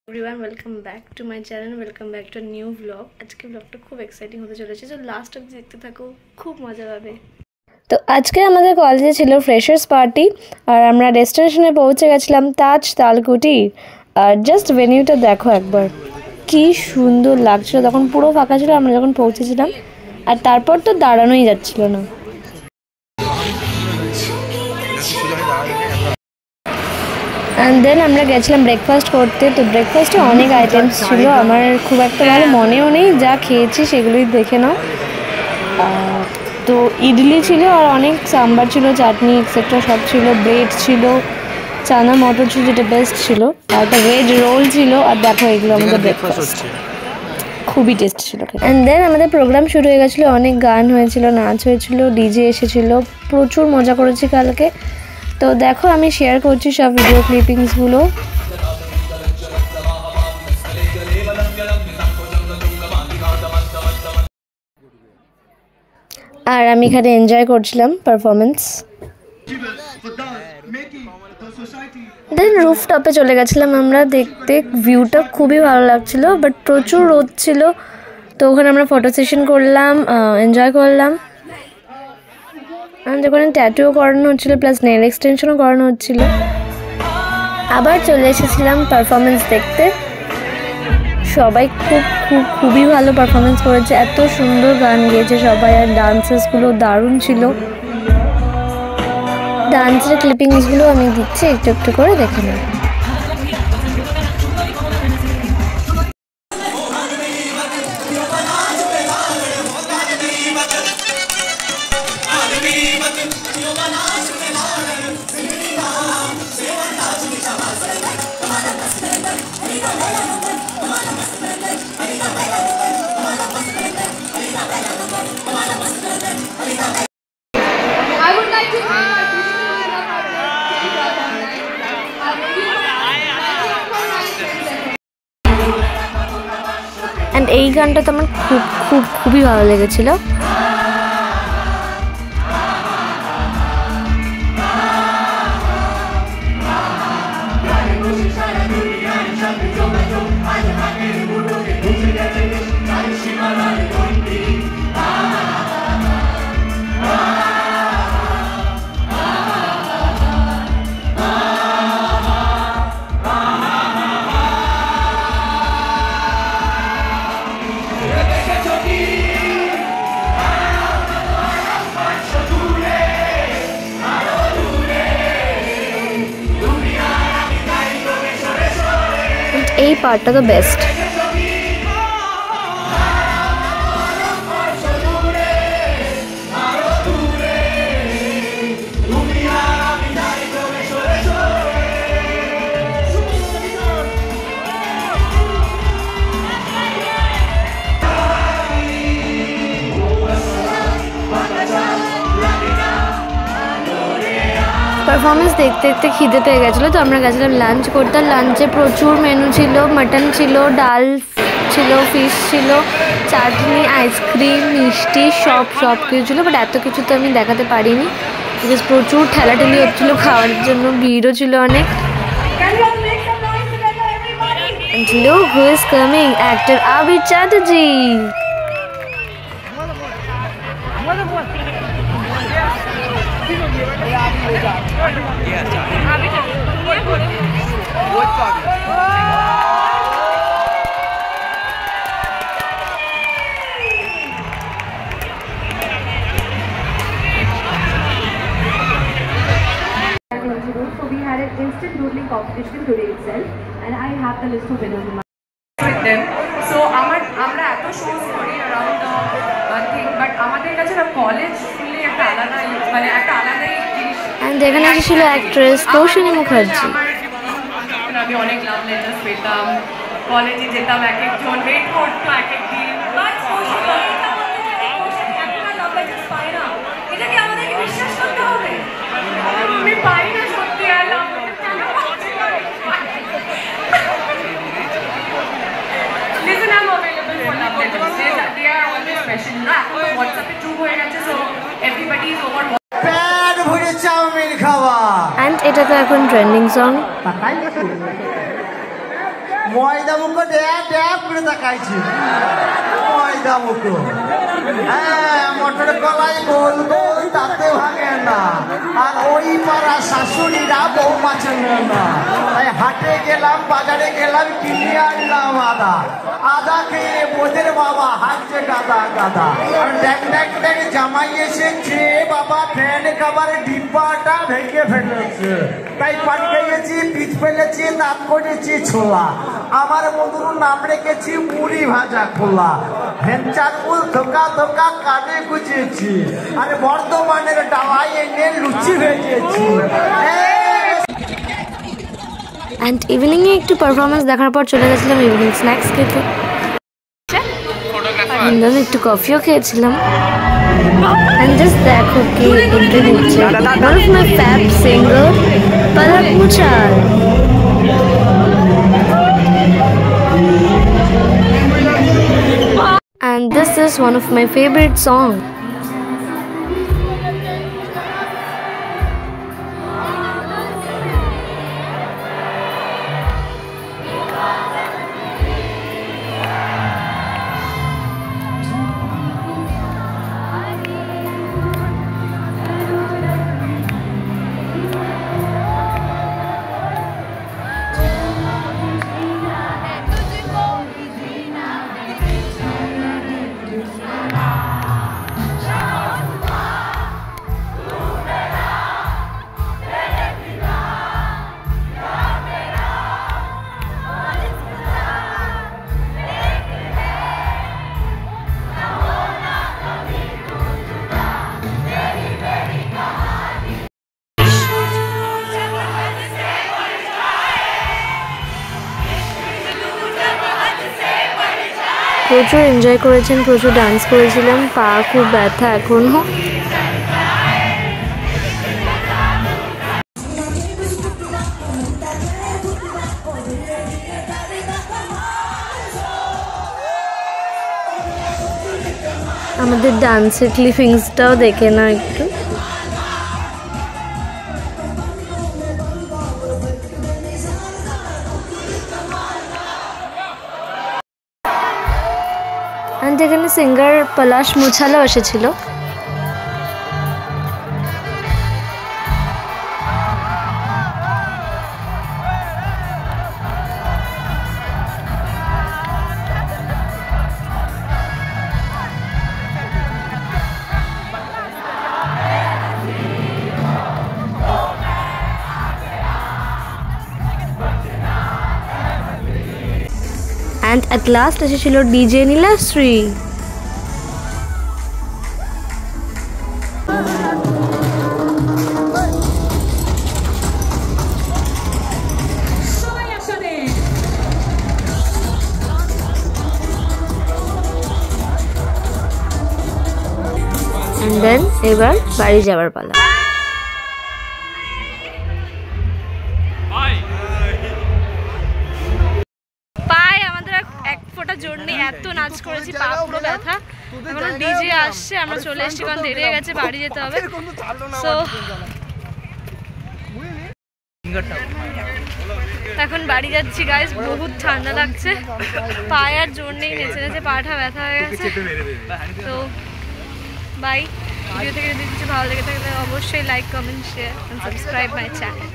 Everyone welcome back to my channel welcome back to new vlog. आज के ब्लॉगটা খুব exciting হতে চলেছে, তো লাস্ট অবধি দেখতে থাকো, খুব মজা পাবে। তো আজকে আমাদের কলেজে ছিল ফ্রেশার্স পার্টি আর আমরা ডেস্টিনেশনে পৌঁছে গেছিলাম তাজ তালকুটি। আর জাস্ট ভেনিউটা দেখো একবার, কি সুন্দর লাগছিল। তখন পুরো ফাঁকা ছিল আমরা যখন পৌঁছেছিলাম, আর তারপর তো দাঁড়ানোই যাচ্ছিল না। অ্যান্ড দেন আমরা গেছিলাম ব্রেকফাস্ট করতে। তো ব্রেকফাস্টে অনেক আইটেমস ছিল, আমার খুব একটা ভালো মনেও নেই, যা খেয়েছি সেগুলোই দেখে নাও। তো ইডলি ছিল আর অনেক সাম্বার ছিল, চাটনি এক্সেট্রা সব ছিল, ব্রেড ছিল, চানা মটর ছিল যেটা বেস্ট ছিল, আর একটা ভেজ রোল ছিল। আর দেখো এগুলো আমাদের ব্রেকফাস্ট, খুবই টেস্ট ছিল। অ্যান্ড দেন আমাদের প্রোগ্রাম শুরু হয়ে গেছিলো, অনেক গান হয়েছিল, নাচ হয়েছিল, ডিজে এসেছিল, প্রচুর মজা করেছি কালকে। তো দেখো আমি শেয়ার করছি সব ভিডিও ক্লিপিংসগুলো। আর আমি এখানে এনজয় করছিলাম পারফরমেন্স। দেন রুফটপে চলে গেছিলাম আমরা দেখতে, ভিউটা খুবই ভালো লাগছিল, বাট প্রচুর রোদ ছিল। তো ওখানে আমরা ফটো সেশন করলাম, এনজয় করলাম। আমাদের ওখানে ট্যাটুও করানো হচ্ছিলো, প্লাস নেল এক্সটেনশনও করানো হচ্ছিল। আবার চলে এসেছিলাম পারফরমেন্স দেখতে। সবাই খুবই ভালো পারফরমেন্স করেছে, এত সুন্দর গান গেয়েছে সবাই, আর ডান্সেসগুলো দারুণ ছিল। ডান্সের ক্লিপিংসগুলো আমি দিচ্ছি, একটু একটু করে দেখে নিই। অ্যান্ড এই গানটা তো আমার খুবই ভালো লেগেছিল। এই পার্টটা তো বেস্ট। পারফরমেন্স দেখতে দেখতে খিদে পেয়ে গেছিলো, তো আমরা গেছিলাম লাঞ্চ করতে। লাঞ্চে প্রচুর মেনু ছিল, মাটন ছিল, ডাল ছিল, ফিশ ছিল, চাটনি, আইসক্রিম, মিষ্টি, সব কিছু ছিল। বাট এত কিছু তো আমি দেখাতে পারিনি, বিকজ প্রচুর ঠেলাঠেলি হচ্ছিলো খাওয়ার জন্য, ভিড়ও ছিল অনেক। Look who is coming, actor Abhi Chatterjee. So we had an instant doodling competition today itself, and I have the list of winners in my with them. So আমরা এত শোজ করি around the thing, but আমাদের কাছে না college fully একটা আলাদা মানে একটা আলাদাই জিনিস। এন্ড এখানে ছিল অ্যাক্ট্রেস কৌশিনী মুখার্জি। আমি অনেক লাভ লেটার্স পেতাম, কলেজে যেতাম, এক একজন ওয়েট করতো এক এক দিন। বাট লাভ লেটার্স পাই না, এটা কি আমাদেরকে বিশ্বাস করতে হবে? আমি পাই না সত্যি আর লাভ লেটার কেন পাচ্ছি না? Listen, I'm available for love letters. They are always special. না এখন তো WhatsApp-এ true হয়ে গেছে, so everybody is over And এটা তো এখন ট্রেন্ডিং সং। ময়দা মুখো ড্যাব করে তাকাইছি ময়দা মুখো হ্যাঁ মটর কলাই গোল গোল তাতে ভাঙে না আর ওই পাড়া শাশুড়িরা বৌমা চেনে না তাই হাটে গেলাম বাজারে গেলাম কিনে আনলাম আদা খেয়ে বোধের বাবা হাঁটছে গাদা গাদা আর ড্যাং ড্যাং ড্যাং জামাই এসেছে বাবা ফ্যান খাবার ডিব্বাটা ভেঙে ফেলেছে তাই পান খেয়েছি পিচ ফেলেছি দাঁত করেছি ছোলা আমার বন্ধুর নাম রেখেছি মুড়ি ভাজা খোলা ভেঞ্চারপুর ধোকা ধোকা কানে গুজেছি আর বর্ধমানের ডালাই এনে লুচি ভেজেছি অ্যান্ড ইভিনিংয়ে একটু পারফরমেন্স দেখার পর চলে গেছিলাম ইভিনিং স্ন্যাক্স খেতে একটু কফিও খেয়েছিলাম অ্যান্ড জাস্ট দেখো কি এন্ট্রি দিচ্ছে one of my fab singer Palak Muchhal and this is one of my favorite songs. প্রচুর এনজয় করেছেন প্রচুর ডান্স করেছিলাম পা খুব ব্যথা এখনো আমাদের ডান্সের ক্লিপিংসটাও দেখে না একটু এখানে সিঙ্গার পলাশ মুছালও এসেছিল and at last এসেছিল ডিজে নীলাশ্রী and then এবার বাড়ি যাবার পালা এত নাচ করেছি পা পুরো ব্যথা এখন ডিজে আসছে আমরা চলে এসেছি কারণ দেরি হয়ে গেছে বাড়ি যেতে হবে সো এখন বাড়ি যাচ্ছি গাইস বহুত ঠান্ডা লাগছে পায়ে আর জোর নেই নেচে নেচে পাটা ব্যথা হয়ে গেছে তো বাই ভিডিও থেকে যদি কিছু ভালো লেগে থাকলে অবশ্যই like comment share and subscribe my channel